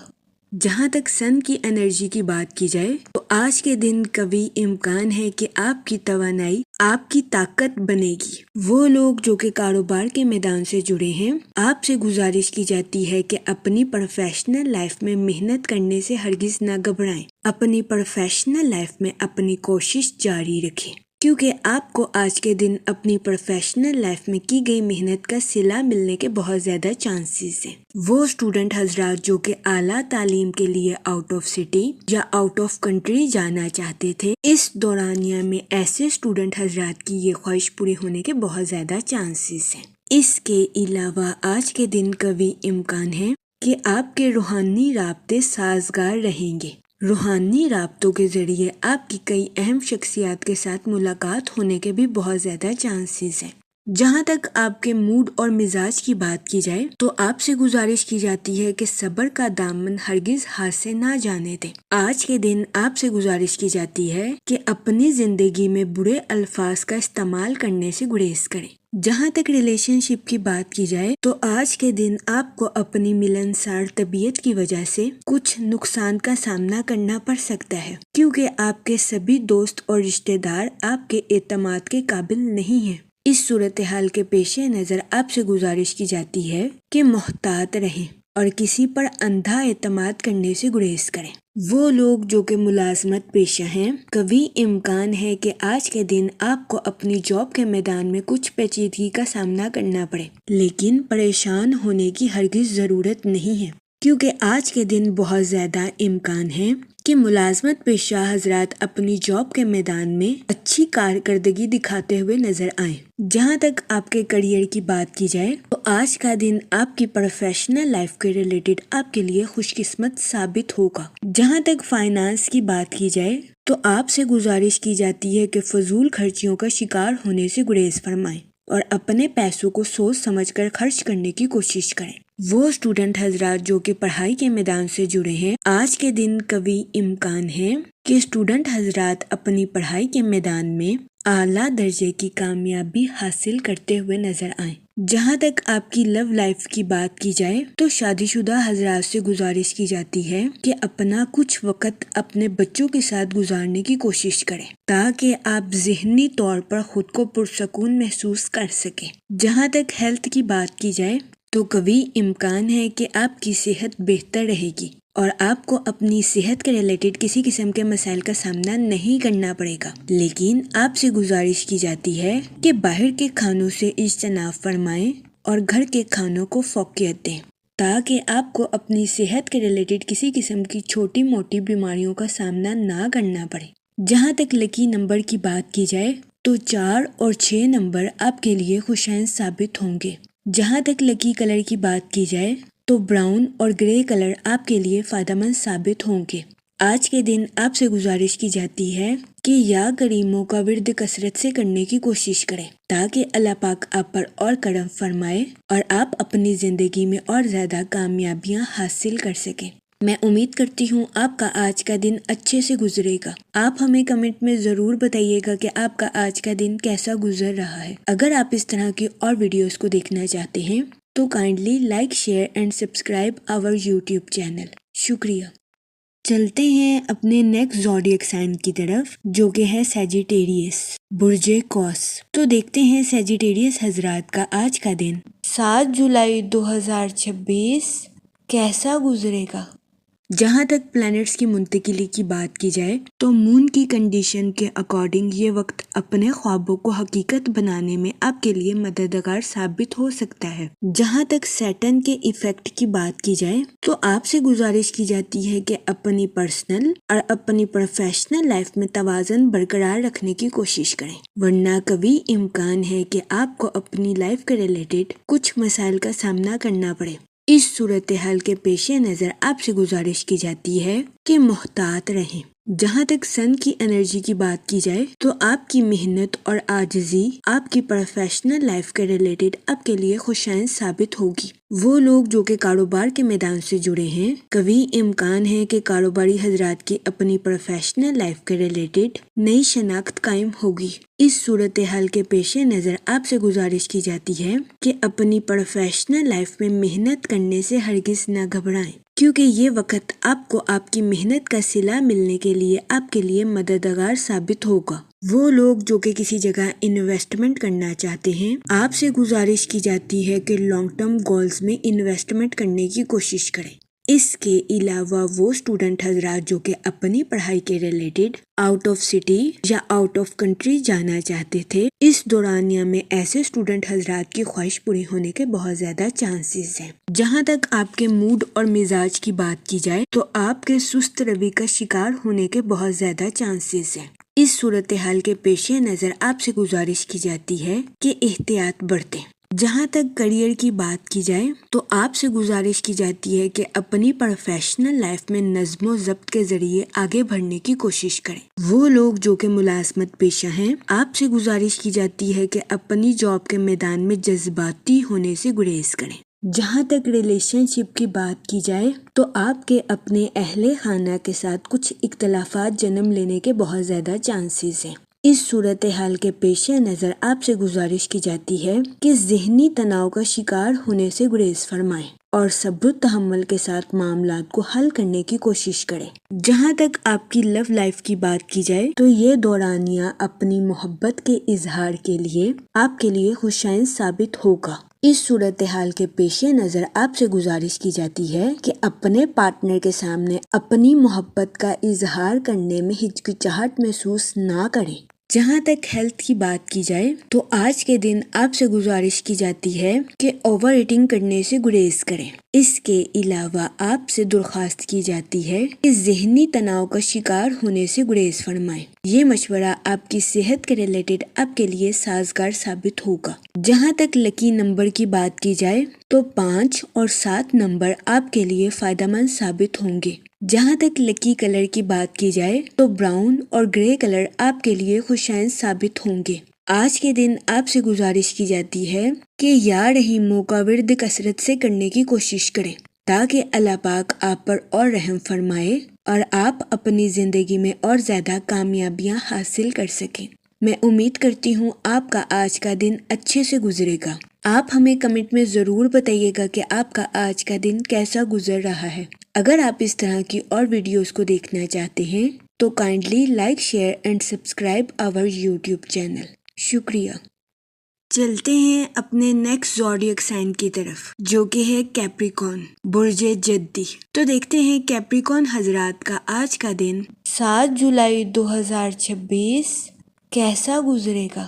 جہاں تک سن کی انرجی کی بات کی جائے تو آج کے دن کبھی امکان ہے کہ آپ کی توانائی آپ کی طاقت بنے گی۔ وہ لوگ جو کہ کاروبار کے میدان سے جڑے ہیں، آپ سے گزارش کی جاتی ہے کہ اپنی پروفیشنل لائف میں محنت کرنے سے ہرگز نہ گھبرائیں۔ اپنی پروفیشنل لائف میں اپنی کوشش جاری رکھیں، کیونکہ آپ کو آج کے دن اپنی پروفیشنل لائف میں کی گئی محنت کا صلہ ملنے کے بہت زیادہ چانسز ہیں۔ وہ اسٹوڈنٹ حضرات جو کہ اعلیٰ تعلیم کے لیے آؤٹ آف سٹی یا آؤٹ آف کنٹری جانا چاہتے تھے، اس دورانیہ میں ایسے اسٹوڈنٹ حضرات کی یہ خواہش پوری ہونے کے بہت زیادہ چانسز ہیں۔ اس کے علاوہ آج کے دن کبھی امکان ہے کہ آپ کے روحانی رابطے سازگار رہیں گے۔ روحانی رابطوں کے ذریعے آپ کی کئی اہم شخصیات کے ساتھ ملاقات ہونے کے بھی بہت زیادہ چانسز ہیں۔ جہاں تک آپ کے موڈ اور مزاج کی بات کی جائے تو آپ سے گزارش کی جاتی ہے کہ صبر کا دامن ہرگز ہاتھ سے نہ جانے دیں۔ آج کے دن آپ سے گزارش کی جاتی ہے کہ اپنی زندگی میں برے الفاظ کا استعمال کرنے سے گریز کریں۔ جہاں تک ریلیشن شپ کی بات کی جائے تو آج کے دن آپ کو اپنی ملنسار طبیعت کی وجہ سے کچھ نقصان کا سامنا کرنا پڑ سکتا ہے، کیونکہ آپ کے سبھی دوست اور رشتہ دار آپ کے اعتماد کے قابل نہیں ہیں۔ اس صورتحال کے پیش نظر آپ سے گزارش کی جاتی ہے کہ محتاط رہیں اور کسی پر اندھا اعتماد کرنے سے گریز کریں۔ وہ لوگ جو کہ ملازمت پیشہ ہیں، کبھی امکان ہے کہ آج کے دن آپ کو اپنی جاب کے میدان میں کچھ پیچیدگی کا سامنا کرنا پڑے، لیکن پریشان ہونے کی ہرگز ضرورت نہیں ہے، کیونکہ آج کے دن بہت زیادہ امکان ہے کہ ملازمت پیشہ حضرات اپنی جاب کے میدان میں اچھی کارکردگی دکھاتے ہوئے نظر آئیں۔ جہاں تک آپ کے کریئر کی بات کی جائے تو آج کا دن آپ کی پروفیشنل لائف کے ریلیٹڈ آپ کے لیے خوش قسمت ثابت ہوگا۔ جہاں تک فائنانس کی بات کی جائے تو آپ سے گزارش کی جاتی ہے کہ فضول خرچیوں کا شکار ہونے سے گریز فرمائیں اور اپنے پیسوں کو سوچ سمجھ کر خرچ کرنے کی کوشش کریں۔ وہ اسٹوڈنٹ حضرات جو کہ پڑھائی کے میدان سے جڑے ہیں، آج کے دن کبھی امکان ہے کہ اسٹوڈنٹ حضرات اپنی پڑھائی کے میدان میں اعلیٰ درجے کی کامیابی حاصل کرتے ہوئے نظر آئیں۔ جہاں تک آپ کی لو لائف کی بات کی جائے تو شادی شدہ حضرات سے گزارش کی جاتی ہے کہ اپنا کچھ وقت اپنے بچوں کے ساتھ گزارنے کی کوشش کریں تاکہ آپ ذہنی طور پر خود کو پرسکون محسوس کر سکیں۔ جہاں تک ہیلتھ کی بات کی جائے تو کبھی امکان ہے کہ آپ کی صحت بہتر رہے گی اور آپ کو اپنی صحت کے ریلیٹڈ کسی قسم کے مسائل کا سامنا نہیں کرنا پڑے گا، لیکن آپ سے گزارش کی جاتی ہے کہ باہر کے کھانوں سے اجتناب فرمائیں اور گھر کے کھانوں کو فوقیت دیں تاکہ آپ کو اپنی صحت کے ریلیٹڈ کسی قسم کی چھوٹی موٹی بیماریوں کا سامنا نہ کرنا پڑے۔ جہاں تک لکی نمبر کی بات کی جائے تو 4 اور 6 نمبر آپ کے لیے خوشائن ثابت ہوں گے۔ جہاں تک لکی کلر کی بات کی جائے تو براؤن اور گرے کلر آپ کے لیے فائدہ مند ثابت ہوں گے۔ آج کے دن آپ سے گزارش کی جاتی ہے کہ یا کریموں کا ورد کثرت سے کرنے کی کوشش کریں تاکہ اللہ پاک آپ پر اور کرم فرمائے اور آپ اپنی زندگی میں اور زیادہ کامیابیاں حاصل کر سکیں۔ میں امید کرتی ہوں آپ کا آج کا دن اچھے سے گزرے گا۔ آپ ہمیں کمنٹ میں ضرور بتائیے گا کہ آپ کا آج کا دن کیسا گزر رہا ہے۔ اگر آپ اس طرح کی اور ویڈیوز کو دیکھنا چاہتے ہیں تو kindly like share and subscribe our YouTube channel. شکریہ۔ چلتے ہیں اپنے نیکسٹ زوڈیک سائن کی طرف جو کہ ہے سیجیٹیریس، برج قوس۔ تو دیکھتے ہیں سیجیٹیریس حضرات کا آج کا دن 7 جولائی 2026 کیسا گزرے گا۔ جہاں تک پلانٹس کی منتقلی کی بات کی جائے تو مون کی کنڈیشن کے اکارڈنگ یہ وقت اپنے خوابوں کو حقیقت بنانے میں آپ کے لیے مددگار ثابت ہو سکتا ہے۔ جہاں تک سیٹرن کے ایفیکٹ کی بات کی جائے تو آپ سے گزارش کی جاتی ہے کہ اپنی پرسنل اور اپنی پروفیشنل لائف میں توازن برقرار رکھنے کی کوشش کریں، ورنہ کبھی امکان ہے کہ آپ کو اپنی لائف کے ریلیٹڈ کچھ مسائل کا سامنا کرنا پڑے۔ اس صورتحال کے پیش نظر آپ سے گزارش کی جاتی ہے کہ محتاط رہیں۔ جہاں تک سن کی انرجی کی بات کی جائے تو آپ کی محنت اور عاجزی آپ کی پروفیشنل لائف کے ریلیٹڈ آپ کے لیے خوشائن ثابت ہوگی۔ وہ لوگ جو کہ کاروبار کے میدان سے جڑے ہیں، کبھی امکان ہے کہ کاروباری حضرات کی اپنی پروفیشنل لائف کے ریلیٹڈ نئی شناخت قائم ہوگی۔ اس صورتحال کے پیش نظر آپ سے گزارش کی جاتی ہے کہ اپنی پروفیشنل لائف میں محنت کرنے سے ہرگز نہ گھبرائیں، کیونکہ یہ وقت آپ کو آپ کی محنت کا صلہ ملنے کے لیے آپ کے لیے مددگار ثابت ہوگا۔ وہ لوگ جو کہ کسی جگہ انویسٹمنٹ کرنا چاہتے ہیں، آپ سے گزارش کی جاتی ہے کہ لانگ ٹرم گولز میں انویسٹمنٹ کرنے کی کوشش کریں۔ اس کے علاوہ وہ اسٹوڈنٹ حضرات جو کہ اپنی پڑھائی کے ریلیٹڈ آؤٹ آف سٹی یا آؤٹ آف کنٹری جانا چاہتے تھے، اس دورانیہ میں ایسے اسٹوڈنٹ حضرات کی خواہش پوری ہونے کے بہت زیادہ چانسز ہیں۔ جہاں تک آپ کے موڈ اور مزاج کی بات کی جائے تو آپ کے سست روی کا شکار ہونے کے بہت زیادہ چانسز ہیں۔ اس صورتحال کے پیش نظر آپ سے گزارش کی جاتی ہے کہ احتیاط برتیں۔ جہاں تک کریئر کی بات کی جائے تو آپ سے گزارش کی جاتی ہے کہ اپنی پروفیشنل لائف میں نظم و ضبط کے ذریعے آگے بڑھنے کی کوشش کریں۔ وہ لوگ جو کہ ملازمت پیشہ ہیں، آپ سے گزارش کی جاتی ہے کہ اپنی جاب کے میدان میں جذباتی ہونے سے گریز کریں۔ جہاں تک ریلیشن شپ کی بات کی جائے تو آپ کے اپنے اہل خانہ کے ساتھ کچھ اختلافات جنم لینے کے بہت زیادہ چانسز ہیں۔ اس صورتحال کے پیش نظر آپ سے گزارش کی جاتی ہے کہ ذہنی تناؤ کا شکار ہونے سے گریز فرمائیں اور صبر و تحمل کے ساتھ معاملات کو حل کرنے کی کوشش کریں۔ جہاں تک آپ کی لو لائف کی بات کی جائے تو یہ دورانیہ اپنی محبت کے اظہار کے لیے آپ کے لیے خوشائن ثابت ہوگا۔ اس صورتحال کے پیش نظر آپ سے گزارش کی جاتی ہے کہ اپنے پارٹنر کے سامنے اپنی محبت کا اظہار کرنے میں ہچکچاہٹ محسوس نہ کریں۔ جہاں تک ہیلتھ کی بات کی جائے تو آج کے دن آپ سے گزارش کی جاتی ہے کہ اوور ایٹنگ کرنے سے گریز کریں۔ اس کے علاوہ آپ سے درخواست کی جاتی ہے کہ ذہنی تناؤ کا شکار ہونے سے گریز فرمائیں۔ یہ مشورہ آپ کی صحت کے ریلیٹڈ آپ کے لیے سازگار ثابت ہوگا۔ جہاں تک لکی نمبر کی بات کی جائے تو 5 اور 7 نمبر آپ کے لیے فائدہ مند ثابت ہوں گے۔ جہاں تک لکی کلر کی بات کی جائے تو براؤن اور گرے کلر آپ کے لیے خوشائند ثابت ہوں گے۔ آج کے دن آپ سے گزارش کی جاتی ہے کہ یا رحیموں کا ورد کثرت سے کرنے کی کوشش کریں تاکہ اللہ پاک آپ پر اور رحم فرمائے اور آپ اپنی زندگی میں اور زیادہ کامیابیاں حاصل کر سکیں۔ میں امید کرتی ہوں آپ کا آج کا دن اچھے سے گزرے گا۔ آپ ہمیں کمنٹ میں ضرور بتائیے گا کہ آپ کا آج کا دن کیسا گزر رہا ہے۔ اگر آپ اس طرح کی اور ویڈیوز کو دیکھنا چاہتے ہیں تو kindly like, share and subscribe our YouTube channel. شکریہ۔ چلتے ہیں اپنے نیکسٹ زوڈیک سائن کی طرف جو کہ ہے کیپریکون، برج جدی۔ تو دیکھتے ہیں کیپریکون حضرات کا آج کا دن 7 جولائی 2026 کیسا گزرے گا۔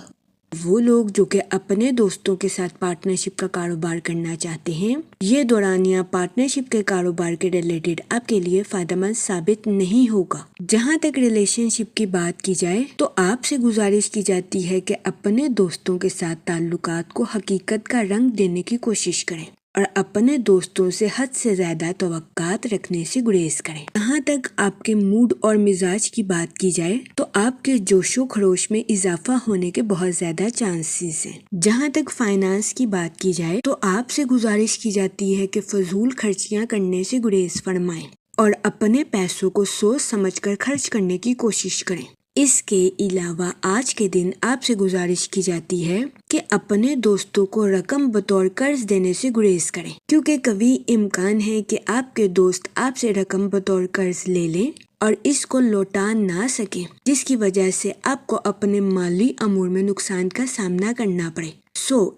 وہ لوگ جو کہ اپنے دوستوں کے ساتھ پارٹنرشپ کا کاروبار کرنا چاہتے ہیں، یہ دورانیہ پارٹنرشپ کے کاروبار کے ریلیٹڈ آپ کے لیے فائدہ مند ثابت نہیں ہوگا۔ جہاں تک ریلیشن شپ کی بات کی جائے تو آپ سے گزارش کی جاتی ہے کہ اپنے دوستوں کے ساتھ تعلقات کو حقیقت کا رنگ دینے کی کوشش کریں اور اپنے دوستوں سے حد سے زیادہ توقعات رکھنے سے گریز کریں۔ جہاں تک آپ کے موڈ اور مزاج کی بات کی جائے تو آپ کے جوش و خروش میں اضافہ ہونے کے بہت زیادہ چانسز ہیں۔ جہاں تک فائنانس کی بات کی جائے تو آپ سے گزارش کی جاتی ہے کہ فضول خرچیاں کرنے سے گریز فرمائیں اور اپنے پیسوں کو سوچ سمجھ کر خرچ کرنے کی کوشش کریں۔ اس کے علاوہ آج کے دن آپ سے گزارش کی جاتی ہے کہ اپنے دوستوں کو رقم بطور قرض دینے سے گریز کریں کیونکہ کبھی امکان ہے کہ آپ کے دوست آپ سے رقم بطور قرض لے لیں اور اس کو لوٹا نہ سکیں، جس کی وجہ سے آپ کو اپنے مالی امور میں نقصان کا سامنا کرنا پڑے۔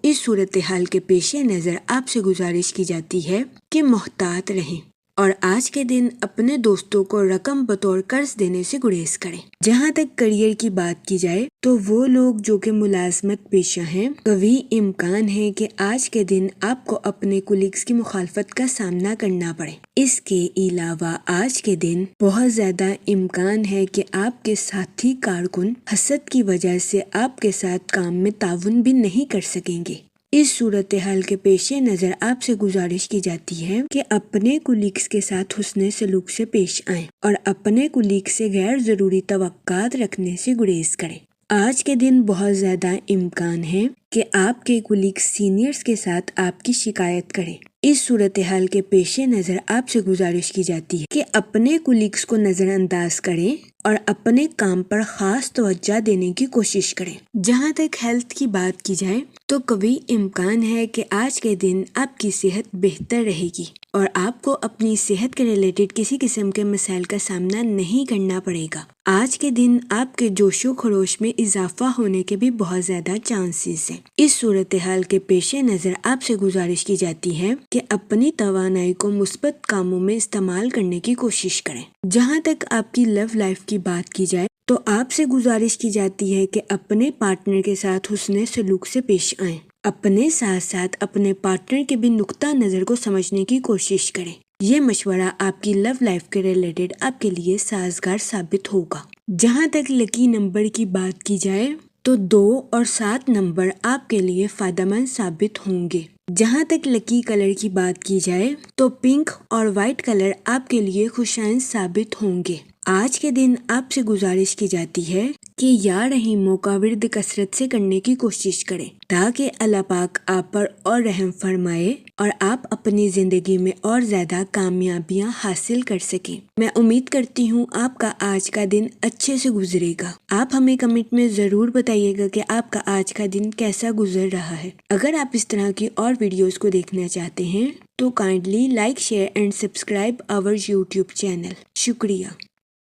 اس صورتحال کے پیش نظر آپ سے گزارش کی جاتی ہے کہ محتاط رہیں اور آج کے دن اپنے دوستوں کو رقم بطور قرض دینے سے گریز کریں۔ جہاں تک کریئر کی بات کی جائے تو وہ لوگ جو کہ ملازمت پیشہ ہیں، کبھی امکان ہے کہ آج کے دن آپ کو اپنے کولیگز کی مخالفت کا سامنا کرنا پڑے۔ اس کے علاوہ آج کے دن بہت زیادہ امکان ہے کہ آپ کے ساتھی کارکن حسد کی وجہ سے آپ کے ساتھ کام میں تعاون بھی نہیں کر سکیں گے۔ اس صورتحال کے پیش نظر آپ سے گزارش کی جاتی ہے کہ اپنے کولیگز کے ساتھ حسن سلوک سے پیش آئیں اور اپنے کولیگ سے غیر ضروری توقعات رکھنے سے گریز کریں۔ آج کے دن بہت زیادہ امکان ہے کہ آپ کے کولیگ سینئرز کے ساتھ آپ کی شکایت کریں۔ اس صورتحال کے پیش نظر آپ سے گزارش کی جاتی ہے کہ اپنے کولیگز کو نظر انداز کریں اور اپنے کام پر خاص توجہ دینے کی کوشش کریں۔ جہاں تک ہیلتھ کی بات کی جائے تو کبھی امکان ہے کہ آج کے دن آپ کی صحت بہتر رہے گی اور آپ کو اپنی صحت کے ریلیٹڈ کسی قسم کے مسائل کا سامنا نہیں کرنا پڑے گا۔ آج کے دن آپ کے جوش و خروش میں اضافہ ہونے کے بھی بہت زیادہ چانسز ہیں۔ اس صورتحال کے پیش نظر آپ سے گزارش کی جاتی ہے کہ اپنی توانائی کو مثبت کاموں میں استعمال کرنے کی کوشش کریں۔ جہاں تک آپ کی لو لائف کی بات کی جائے تو آپ سے گزارش کی جاتی ہے کہ اپنے پارٹنر کے ساتھ حسن سلوک سے پیش آئیں، اپنے ساتھ ساتھ اپنے پارٹنر کے بھی نقطہ نظر کو سمجھنے کی کوشش کریں۔ یہ مشورہ آپ کی لو لائف کے ریلیٹڈ آپ کے لیے سازگار ثابت ہوگا۔ جہاں تک لکی نمبر کی بات کی جائے تو 2 اور 7 نمبر آپ کے لیے فائدہ مند ثابت ہوں گے۔ جہاں تک لکی کلر کی بات کی جائے تو پنک اور وائٹ کلر آپ کے لیے خوشائند ثابت ہوں گے۔ آج کے دن آپ سے گزارش کی جاتی ہے کہ یا رحیموں کا ورد کثرت سے کرنے کی کوشش کریں تاکہ اللہ پاک آپ پر اور رحم فرمائے اور آپ اپنی زندگی میں اور زیادہ کامیابیاں حاصل کر سکیں۔ میں امید کرتی ہوں آپ کا آج کا دن اچھے سے گزرے گا۔ آپ ہمیں کمنٹ میں ضرور بتائیے گا کہ آپ کا آج کا دن کیسا گزر رہا ہے۔ اگر آپ اس طرح کی اور ویڈیوز کو دیکھنا چاہتے ہیں تو kindly like, share and subscribe our YouTube channel. شکریہ۔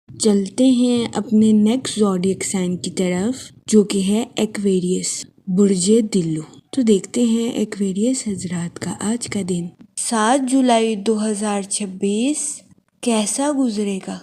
چلتے ہیں اپنے نیکسٹ زوڈیک سائن کی طرف جو کہ ہے ایکویریس، برج دلو۔ تو دیکھتے ہیں ایکویریس حضرات کا آج کا دن 7 جولائی 2026 کیسا گزرے گا۔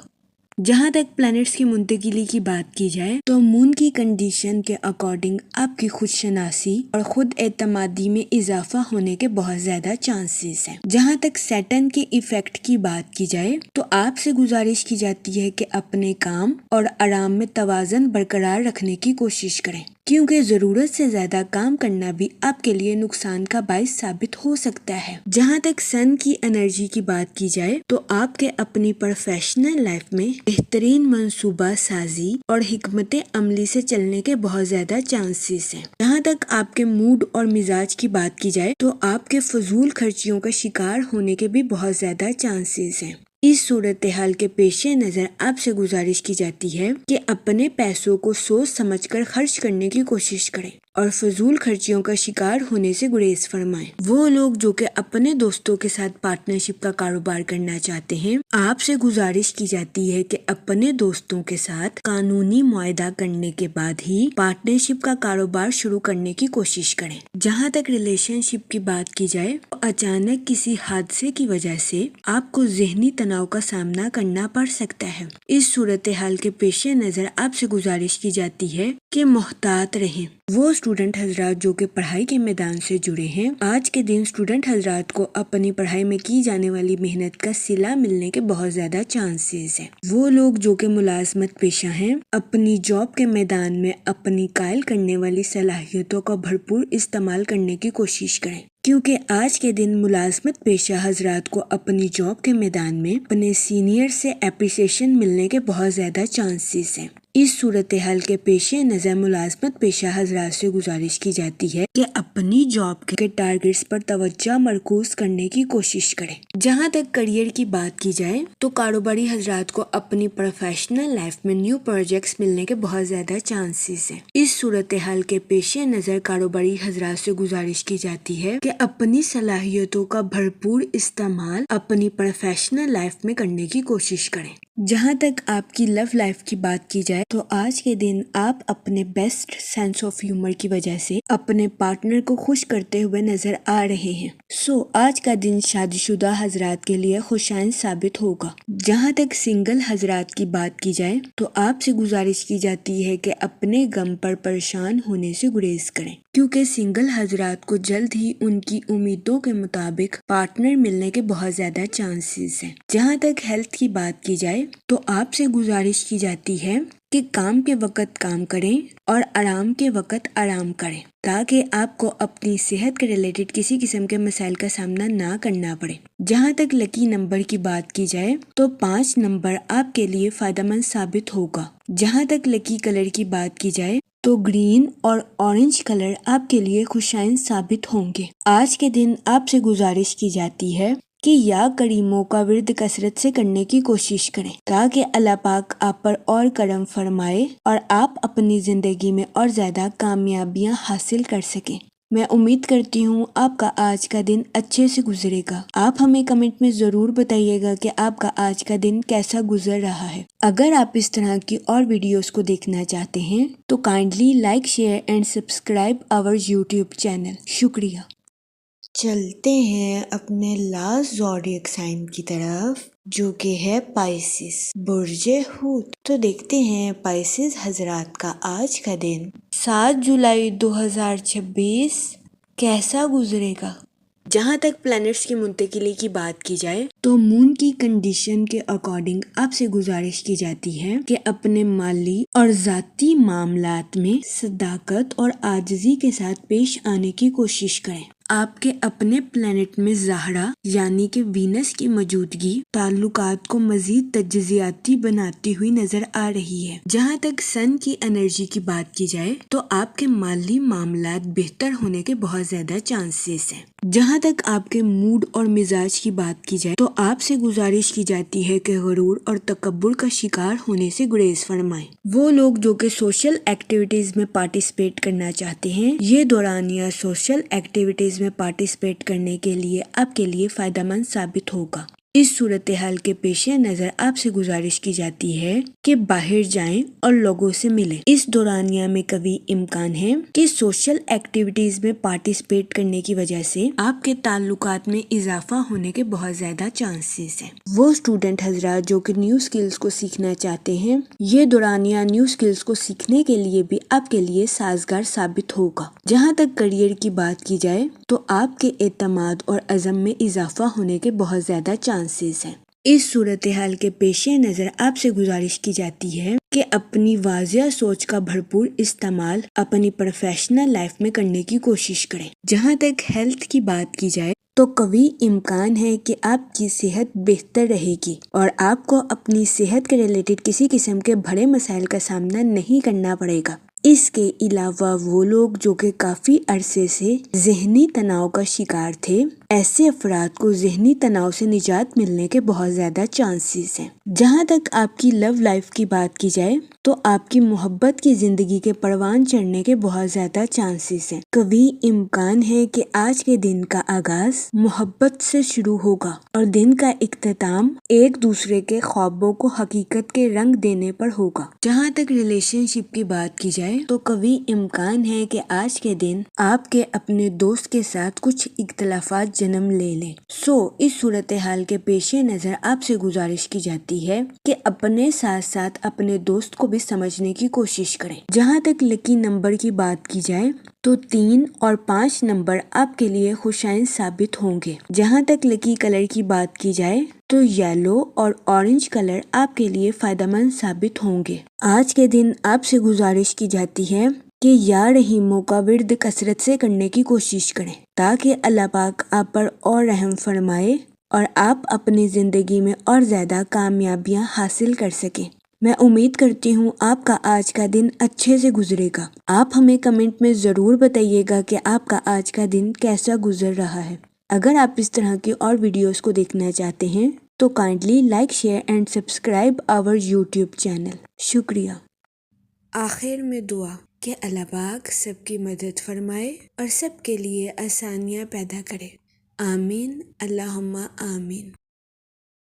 جہاں تک پلانٹس کی منتقلی کی بات کی جائے تو مون کی کنڈیشن کے اکارڈنگ آپ کی خود شناسی اور خود اعتمادی میں اضافہ ہونے کے بہت زیادہ چانسز ہیں۔ جہاں تک سیٹرن کے ایفیکٹ کی بات کی جائے تو آپ سے گزارش کی جاتی ہے کہ اپنے کام اور آرام میں توازن برقرار رکھنے کی کوشش کریں، کیونکہ ضرورت سے زیادہ کام کرنا بھی آپ کے لیے نقصان کا باعث ثابت ہو سکتا ہے۔ جہاں تک سن کی انرجی کی بات کی جائے تو آپ کے اپنی پروفیشنل لائف میں بہترین منصوبہ سازی اور حکمت عملی سے چلنے کے بہت زیادہ چانسز ہیں۔ جہاں تک آپ کے موڈ اور مزاج کی بات کی جائے تو آپ کے فضول خرچیوں کا شکار ہونے کے بھی بہت زیادہ چانسز ہیں۔ اس صورتحال کے پیش نظر آپ سے گزارش کی جاتی ہے کہ اپنے پیسوں کو سوچ سمجھ کر خرچ کرنے کی کوشش کریں اور فضول خرچیوں کا شکار ہونے سے گریز فرمائیں۔ وہ لوگ جو کہ اپنے دوستوں کے ساتھ پارٹنرشپ کا کاروبار کرنا چاہتے ہیں، آپ سے گزارش کی جاتی ہے کہ اپنے دوستوں کے ساتھ قانونی معاہدہ کرنے کے بعد ہی پارٹنرشپ کا کاروبار شروع کرنے کی کوشش کریں۔ جہاں تک ریلیشن شپ کی بات کی جائے تو اچانک کسی حادثے کی وجہ سے آپ کو ذہنی تناؤ کا سامنا کرنا پڑ سکتا ہے۔ اس صورتحال کے پیش نظر آپ سے گزارش کی جاتی ہے کہ محتاط رہیں۔ وہ اسٹوڈنٹ حضرات جو کہ پڑھائی کے میدان سے جڑے ہیں، آج کے دن اسٹوڈنٹ حضرات کو اپنی پڑھائی میں کی جانے والی محنت کا صلہ ملنے کے بہت زیادہ چانسز ہیں۔ وہ لوگ جو کہ ملازمت پیشہ ہیں، اپنی جاب کے میدان میں اپنی قائل کرنے والی صلاحیتوں کا بھرپور استعمال کرنے کی کوشش کریں، کیونکہ آج کے دن ملازمت پیشہ حضرات کو اپنی جاب کے میدان میں اپنے سینئر سے اپریسیشن ملنے کے بہت زیادہ چانسز ہیں۔ اس صورتحال کے پیش نظر ملازمت پیشہ حضرات سے گزارش کی جاتی ہے کہ اپنی جاب کے ٹارگٹس پر توجہ مرکوز کرنے کی کوشش کریں۔ جہاں تک کریئر کی بات کی جائے تو کاروباری حضرات کو اپنی پروفیشنل لائف میں نیو پروجیکٹس ملنے کے بہت زیادہ چانسز ہیں۔ اس صورتحال کے پیش نظر کاروباری حضرات سے گزارش کی جاتی ہے کہ اپنی صلاحیتوں کا بھرپور استعمال اپنی پروفیشنل لائف میں کرنے کی کوشش کریں۔ جہاں تک آپ کی لو لائف کی بات کی جائے تو آج کے دن آپ اپنے بیسٹ سینس آف ہیومر کی وجہ سے اپنے پارٹنر کو خوش کرتے ہوئے نظر آ رہے ہیں۔ آج کا دن شادی شدہ حضرات کے لیے خوشائن ثابت ہوگا۔ جہاں تک سنگل حضرات کی بات کی جائے تو آپ سے گزارش کی جاتی ہے کہ اپنے غم پر پریشان ہونے سے گریز کریں، کیونکہ سنگل حضرات کو جلد ہی ان کی امیدوں کے مطابق پارٹنر ملنے کے بہت زیادہ چانسز ہیں۔ جہاں تک ہیلتھ کی بات کی جائے تو آپ سے گزارش کی جاتی ہے کہ کام کے وقت کام کریں اور آرام کے وقت آرام کریں، تاکہ آپ کو اپنی صحت کے ریلیٹڈ کسی قسم کے مسائل کا سامنا نہ کرنا پڑے۔ جہاں تک لکی نمبر کی بات کی جائے تو 5 نمبر آپ کے لیے فائدہ مند ثابت ہوگا۔ جہاں تک لکی کلر کی بات کی جائے تو گرین اور اورنج کلر آپ کے لیے خوشائن ثابت ہوں گے۔ آج کے دن آپ سے گزارش کی جاتی ہے کہ یا کریموں کا ورد کثرت سے کرنے کی کوشش کریں، تاکہ اللہ پاک آپ پر اور کرم فرمائے اور آپ اپنی زندگی میں اور زیادہ کامیابیاں حاصل کر سکیں۔ میں امید کرتی ہوں آپ کا آج کا دن اچھے سے گزرے گا۔ آپ ہمیں کمنٹ میں ضرور بتائیے گا کہ آپ کا آج کا دن کیسا گزر رہا ہے۔ اگر آپ اس طرح کی اور ویڈیوز کو دیکھنا چاہتے ہیں تو kindly like, share and subscribe our YouTube channel. شکریہ۔ چلتے ہیں اپنے لاسٹ زوڈیک سائن کی طرف، جو کہ ہے پائسس، برج حوت۔ تو دیکھتے ہیں پائسس حضرات کا آج کا دن 7 جولائی 2026 کیسا گزرے گا۔ جہاں تک پلانٹس کی منتقلی کی بات کی جائے تو مون کی کنڈیشن کے اکارڈنگ آپ سے گزارش کی جاتی ہے کہ اپنے مالی اور ذاتی معاملات میں صداقت اور عاجزی کے ساتھ پیش آنے کی کوشش کریں۔ آپ کے اپنے پلانٹ میں زہرہ یعنی کہ وینس کی موجودگی تعلقات کو مزید تجزیاتی بناتی ہوئی نظر آ رہی ہے۔ جہاں تک سن کی انرجی کی بات کی جائے تو آپ کے مالی معاملات بہتر ہونے کے بہت زیادہ چانسز ہیں۔ جہاں تک آپ کے موڈ اور مزاج کی بات کی جائے تو آپ سے گزارش کی جاتی ہے کہ غرور اور تکبر کا شکار ہونے سے گریز فرمائیں۔ وہ لوگ جو کہ سوشل ایکٹیویٹیز میں پارٹیسپیٹ کرنا چاہتے ہیں، یہ دورانیہ سوشل ایکٹیویٹیز میں پارٹیسپیٹ کرنے کے لیے آپ کے لیے فائدہ مند ثابت ہوگا۔ اس صورتحال کے پیش نظر آپ سے گزارش کی جاتی ہے کہ باہر جائیں اور لوگوں سے ملیں۔ اس دورانیہ میں کبھی امکان ہے کہ سوشل ایکٹیویٹیز میں پارٹیسپیٹ کرنے کی وجہ سے آپ کے تعلقات میں اضافہ ہونے کے بہت زیادہ چانسز ہیں۔ وہ اسٹوڈنٹ حضرات جو کہ نیو اسکلز کو سیکھنا چاہتے ہیں، یہ دورانیہ نیو اسکلز کو سیکھنے کے لیے بھی آپ کے لیے سازگار ثابت ہوگا۔ جہاں تک کریئر کی بات کی جائے تو آپ کے اعتماد اور عزم میں اضافہ ہونے کے بہت زیادہ چانسز ہیں۔ اس صورتحال کے پیش نظر آپ سے گزارش کی جاتی ہے کہ اپنی واضح سوچ کا بھرپور استعمال اپنی پروفیشنل لائف میں کرنے کی کوشش کریں۔ جہاں تک ہیلتھ کی بات کی جائے تو قوی امکان ہے کہ آپ کی صحت بہتر رہے گی اور آپ کو اپنی صحت کے ریلیٹڈ کسی قسم کے بڑے مسائل کا سامنا نہیں کرنا پڑے گا۔ اس کے علاوہ وہ لوگ جو کہ کافی عرصے سے ذہنی تناؤ کا شکار تھے، ایسے افراد کو ذہنی تناؤ سے نجات ملنے کے بہت زیادہ چانسز ہیں۔ جہاں تک آپ کی لو لائف کی بات کی جائے تو آپ کی محبت کی زندگی کے پروان چڑھنے کے بہت زیادہ چانسز ہیں۔ قوی امکان ہے کہ آج کے دن کا آغاز محبت سے شروع ہوگا اور دن کا اختتام ایک دوسرے کے خوابوں کو حقیقت کے رنگ دینے پر ہوگا۔ جہاں تک ریلیشن شپ کی بات کی جائے تو قوی امکان ہے کہ آج کے دن آپ کے اپنے دوست کے ساتھ کچھ اختلافات جنم لے لیں۔ اس صورتحال کے پیش نظر آپ سے گزارش کی جاتی ہے کہ اپنے ساتھ ساتھ اپنے دوست کو بھی سمجھنے کی کوشش کریں۔ جہاں تک لکی نمبر کی بات کی جائے تو 3 اور 5 نمبر آپ کے لیے خوشائن ثابت ہوں گے۔ جہاں تک لکی کلر کی بات کی جائے تو یلو اور اورنج کلر آپ کے لیے فائدہ مند ثابت ہوں گے۔ آج کے دن آپ سے گزارش کی جاتی ہے کہ یا رحیموں کا ورد کثرت سے کرنے کی کوشش کریں تاکہ اللہ پاک آپ پر اور رحم فرمائے اور آپ اپنی زندگی میں اور زیادہ کامیابیاں حاصل کر سکیں۔ میں امید کرتی ہوں آپ کا آج کا دن اچھے سے گزرے گا۔ آپ ہمیں کمنٹ میں ضرور بتائیے گا کہ آپ کا آج کا دن کیسا گزر رہا ہے۔ اگر آپ اس طرح کی اور ویڈیوز کو دیکھنا چاہتے ہیں تو kindly like, share and subscribe our YouTube channel. شکریہ۔ آخر میں دعا کہ اللہ پاک سب کی مدد فرمائے اور سب کے لیے آسانیاں پیدا کرے۔ آمین، اللہم آمین۔